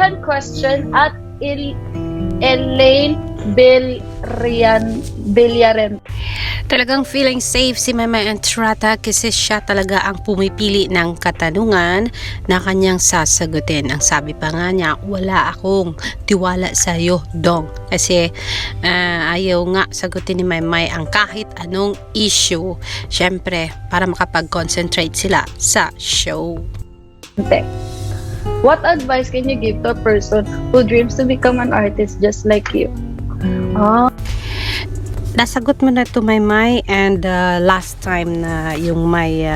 second question at Elaine Bilyaren. Talagang feeling safe si Mama Entrata kasi siya talaga ang pumipili ng katanungan na kanyang sasagutin. Ang sabi pa nga niya, wala akong tiwala sa iyo, Dong. Kasi ayaw nga sagutin ni Maymay ang kahit anong issue. Siyempre, para makapag-concentrate sila sa show. What advice can you give to a person who dreams to become an artist just like you? Nasagot mo na to Maymay, and last time na yung may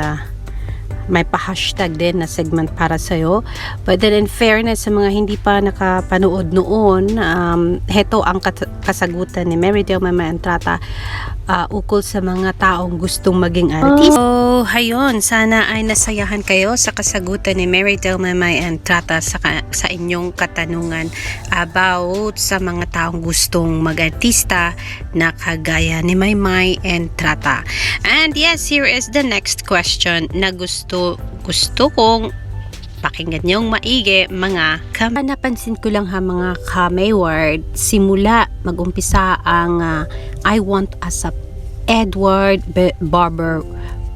pa-hashtag din na segment para sa'yo. But then in fairness sa mga hindi pa nakapanood noon, heto ang kasagutan ni Meridel Maymay Entrata ukol sa mga taong gustong maging artist. So, hayon, sana ay nasayahan kayo sa kasagutan ni Meridel Maymay Entrata sa inyong katanungan about sa mga taong gustong mag-artista na kagaya ni Maymay Entrata. And yes, here is the next question na gusto kong pakinggan niyong maigi, mga napansin ko lang ha mga ka-Mayward, simula mag-umpisa ang I Want ASAP, Edward Barber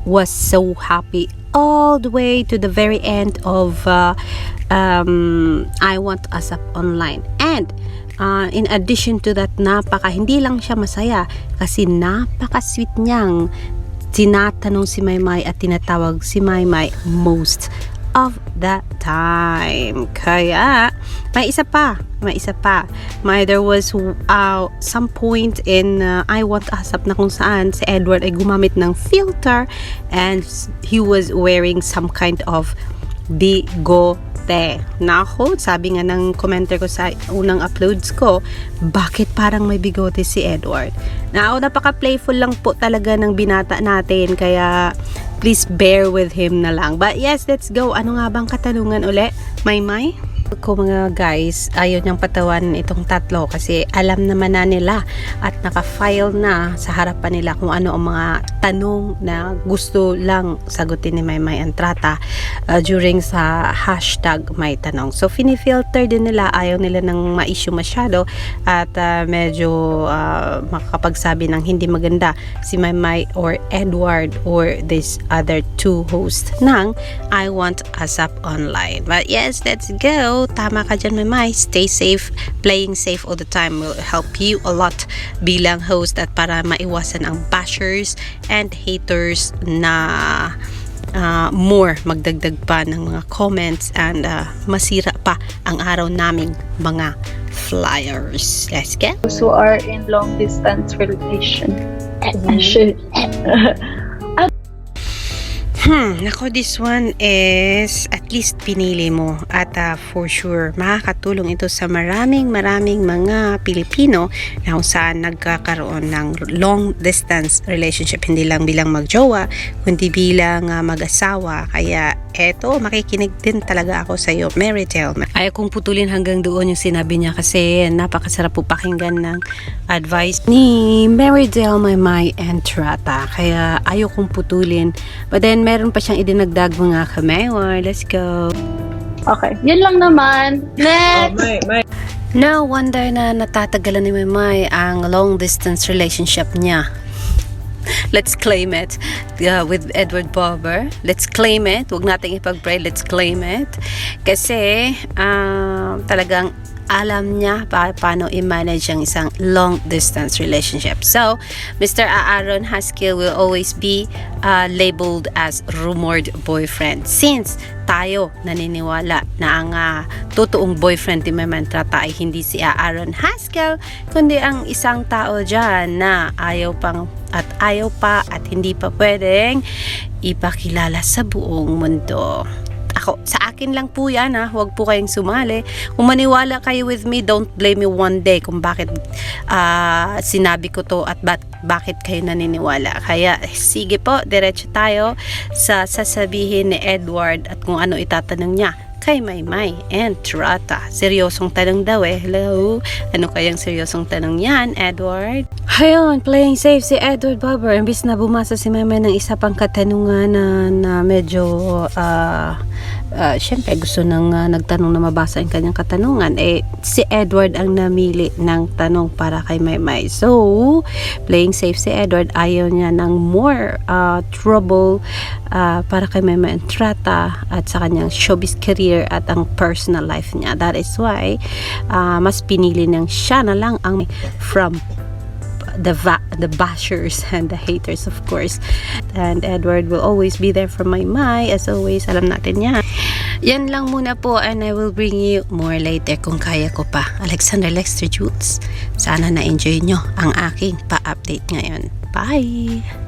was so happy all the way to the very end of I Want ASAP Online. And in addition to that, hindi lang siya masaya kasi napaka-sweet niyang tinatanong si Maymay at tinatawag si Maymay most of the time. Kaya may isa pa. There was some point in I Want ASAP na kung saan si Edward ay gumamit ng filter and he was wearing some kind of bigote. Nako, sabi nga ng commenter ko sa unang uploads ko, bakit parang may bigote si Edward? Napaka-playful lang po talaga ng binata natin, kaya please bear with him na lang. But yes, let's go. Ano nga bang katanungan uli, Maymay? Ko mga guys, ayaw niyang patawanan itong tatlo kasi alam naman na nila at naka-file na sa harapan nila kung ano ang mga tanong na gusto lang sagutin ni Maymay Entrata during sa hashtag may tanong. So fini-filter din nila, ayaw nila nang ma-issue masyado at medyo makakapagsabi ng hindi maganda si Maymay or Edward or this other two hosts ng I Want ASAP Online. But yes, let's go. Tama ka dyan, Maymay. Stay safe. Playing safe all the time will help you a lot bilang host at para maiwasan ang bashers and haters na more magdagdag pa ng mga comments and masira pa ang araw naming mga flyers. Let's go. Those who are in long distance relation. Nako, this one is at least pinili mo at for sure makakatulong ito sa maraming mga Pilipino na kung saan nagkakaroon ng long distance relationship, hindi lang bilang magjowa kundi bilang mag-asawa. Kaya eto, makikinig din talaga ako sa iyo, Meridel. Ayaw kong putulin hanggang doon yung sinabi niya kasi napakasarap po pakinggan ng advice ni Meridel Maymay Entrata. Kaya ayaw kong putulin. But then meron pa siyang idinagdag mga ka-Mayward. Let's go. Okay, yun lang naman. Next! No wonder na natatagalan ni Maymay ang long distance relationship niya. Let's claim it with Edward Barber. Let's claim it. Huwag nating ipag-pray. Let's claim it. Kasi talagang alam niya paano i-manage ang isang long distance relationship. So, Mr. Aaron Haskell will always be labeled as rumored boyfriend since tayo naniniwala na ang totoong boyfriend ni Maymay Entrata ay hindi si Aaron Haskell kundi ang isang tao dyan na ayaw pa at hindi pa pwedeng ipakilala sa buong mundo. Sa akin lang po yan huwag po kayong sumali. Kung maniwala kayo with me, don't blame me one day kung bakit sinabi ko to at bakit kayo naniniwala. Kaya sige po, diretso tayo sa sasabihin ni Edward at kung ano itatanong niya kay Maymay Entrata. Seryosong tanong daw Hello? Ano kayang seryosong tanong yan, Edward? Ayun, playing safe si Edward Barber. Imbis na bumasa si Maymay ng isa pang katanungan na medyo syempre gusto nang nagtanong na mabasa ang kanyang katanungan, si Edward ang namili ng tanong para kay Maymay. So playing safe si Edward, ayaw niya ng more trouble para kay Maymay Entrata at sa kanyang showbiz career at ang personal life niya. That is why mas pinili niyang siya na lang ang from the bashers and the haters, of course. And Edward will always be there for Maymay, as always. Alam natin yan. Yan lang muna po, and I will bring you more later kung kaya ko pa. Alexandra Lexter Jules, sana na-enjoy nyo ang aking pa-update ngayon. Bye!